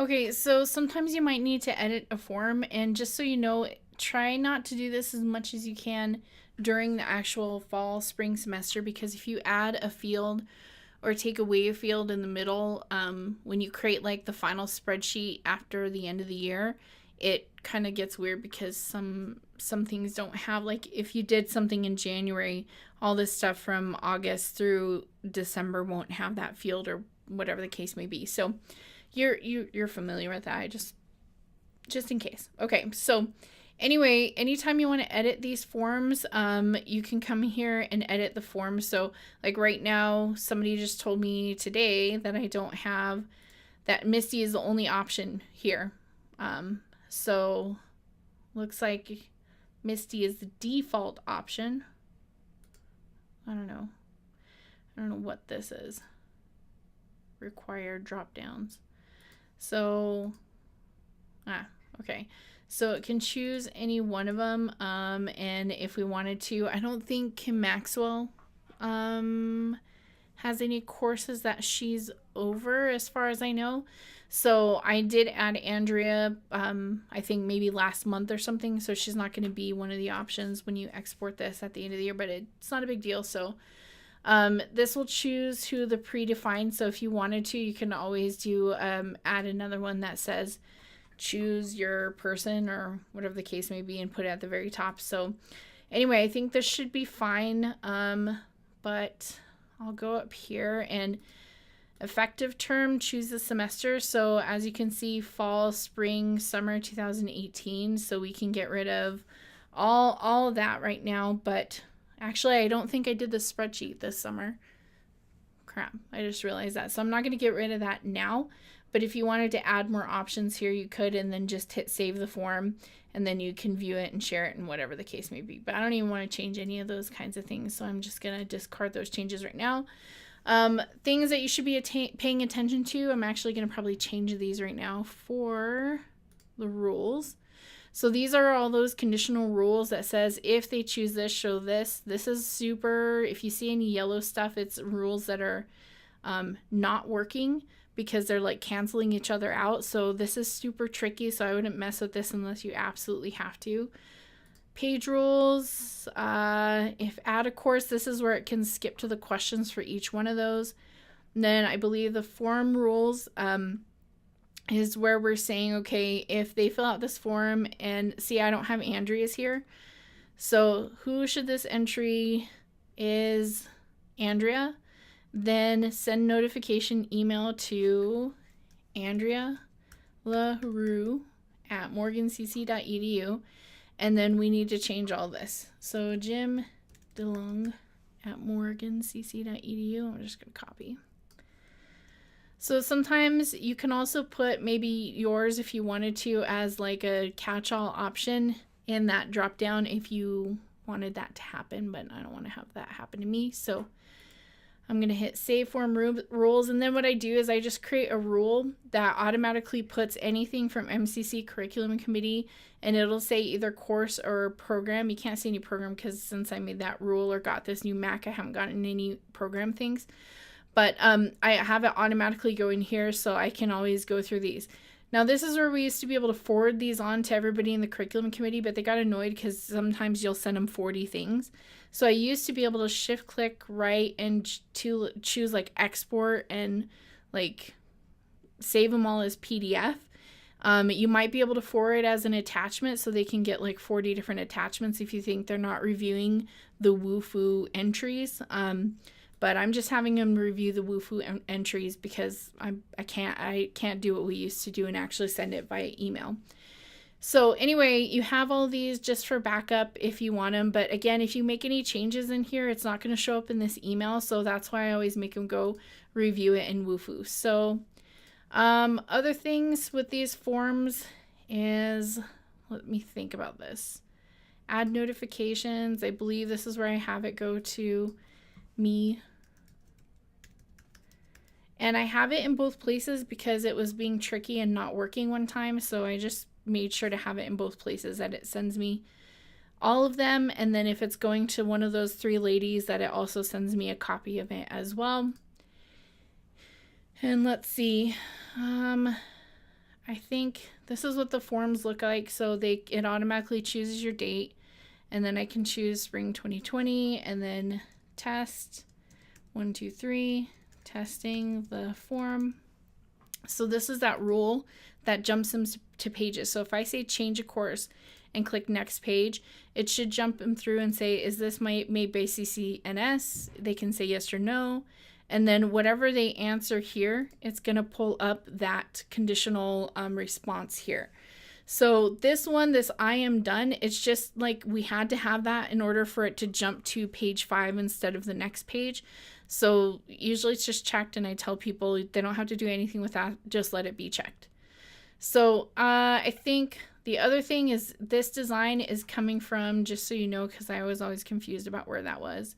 Okay, so sometimes you might need to edit a form, and just so you know, try not to do this as much as you can during the actual fall spring semester, because if you add a field or take away a field in the middle, when you create like the final spreadsheet after the end of the year, it kind of gets weird because some things don't have, like if you did something in January, all this stuff from August through December won't have that field or whatever the case may be. So you're familiar with that. I just in case. Okay, so anyway, anytime you want to edit these forms, you can come here and edit the form. So like right now, somebody just told me today that I don't have, that Misty is the only option here. So looks like Misty is the default option. I don't know what this is. Required drop downs. So, okay. So it can choose any one of them. And if we wanted to, I don't think Kim Maxwell has any courses that she's over as far as I know. So I did add Andrea, I think maybe last month or something. So she's not going to be one of the options when you export this at the end of the year, but it's not a big deal. So this will choose who the predefined. So if you wanted to, you can always do add another one that says choose your person or whatever the case may be and put it at the very top. So anyway, I think this should be fine. But I'll go up here and effective term, choose the semester. So as you can see, fall, spring, summer 2018. So we can get rid of all of that right now. But actually, I don't think I did the spreadsheet this summer. Crap, I just realized that. So I'm not going to get rid of that now. But if you wanted to add more options here, you could, and then just hit save the form, and then you can view it and share it and whatever the case may be. But I don't even want to change any of those kinds of things, so I'm just going to discard those changes right now. Things that you should be paying attention to, I'm actually going to probably change these right now for the rules. So these are all those conditional rules that says if they choose this, show this. This is super, if you see any yellow stuff, it's rules that are not working because they're like canceling each other out. So this is super tricky, so I wouldn't mess with this unless you absolutely have to. Page rules, if add a course, this is where it can skip to the questions for each one of those. And then I believe the form rules is where we're saying, okay, if they fill out this form, and see, I don't have Andrea's here. So who should this entry is Andrea. Then send notification email to Andrea LaRue at morgancc.edu. And then we need to change all this. So Jim DeLong at morgancc.edu. I'm just going to copy. So sometimes you can also put maybe yours if you wanted to as like a catch-all option in that drop down if you wanted that to happen, but I don't want to have that happen to me. So I'm going to hit save form rules, and then what I do is I just create a rule that automatically puts anything from MCC curriculum committee, and it'll say either course or program. You can't see any program because since I made that rule or got this new Mac, I haven't gotten any program things. But I have it automatically going here, so I can always go through these. Now, this is where we used to be able to forward these on to everybody in the curriculum committee, but they got annoyed because sometimes you'll send them 40 things. So I used to be able to shift click right and to choose like export and like save them all as PDF. You might be able to forward as an attachment so they can get like 40 different attachments if you think they're not reviewing the Wufoo entries. But I'm just having them review the Wufoo entries because I can't do what we used to do and actually send it via email. So anyway, you have all these just for backup if you want them. But again, if you make any changes in here, it's not going to show up in this email. So that's why I always make them go review it in Wufoo. So other things with these forms is, let me think about this. Add notifications. I believe this is where I have it go to me. And I have it in both places because it was being tricky and not working one time. So I just made sure to have it in both places, that it sends me all of them. And then if it's going to one of those three ladies, that it also sends me a copy of it as well. And let's see. I think this is what the forms look like. So it automatically chooses your date, and then I can choose spring 2020 and then test 1, 2, 3, testing the form. So this is that rule that jumps them to pages. So if I say change a course and click next page, it should jump them through and say, is this made by CCNS? They can say yes or no. And then whatever they answer here, it's going to pull up that conditional response here. So this one, this I am done, it's just like we had to have that in order for it to jump to page 5 instead of the next page. So usually it's just checked, and I tell people they don't have to do anything with that, just let it be checked. So I think the other thing is this design is coming from, just so you know, because I was always confused about where that was,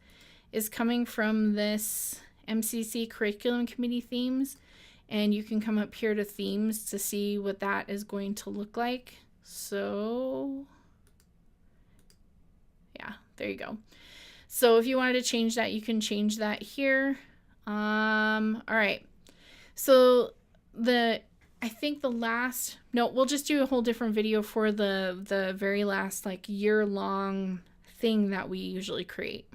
is coming from this MCC Curriculum Committee themes. And you can come up here to themes to see what that is going to look like. So yeah, there you go. So if you wanted to change that, you can change that here. All right. So I think we'll just do a whole different video for the very last like year-long thing that we usually create.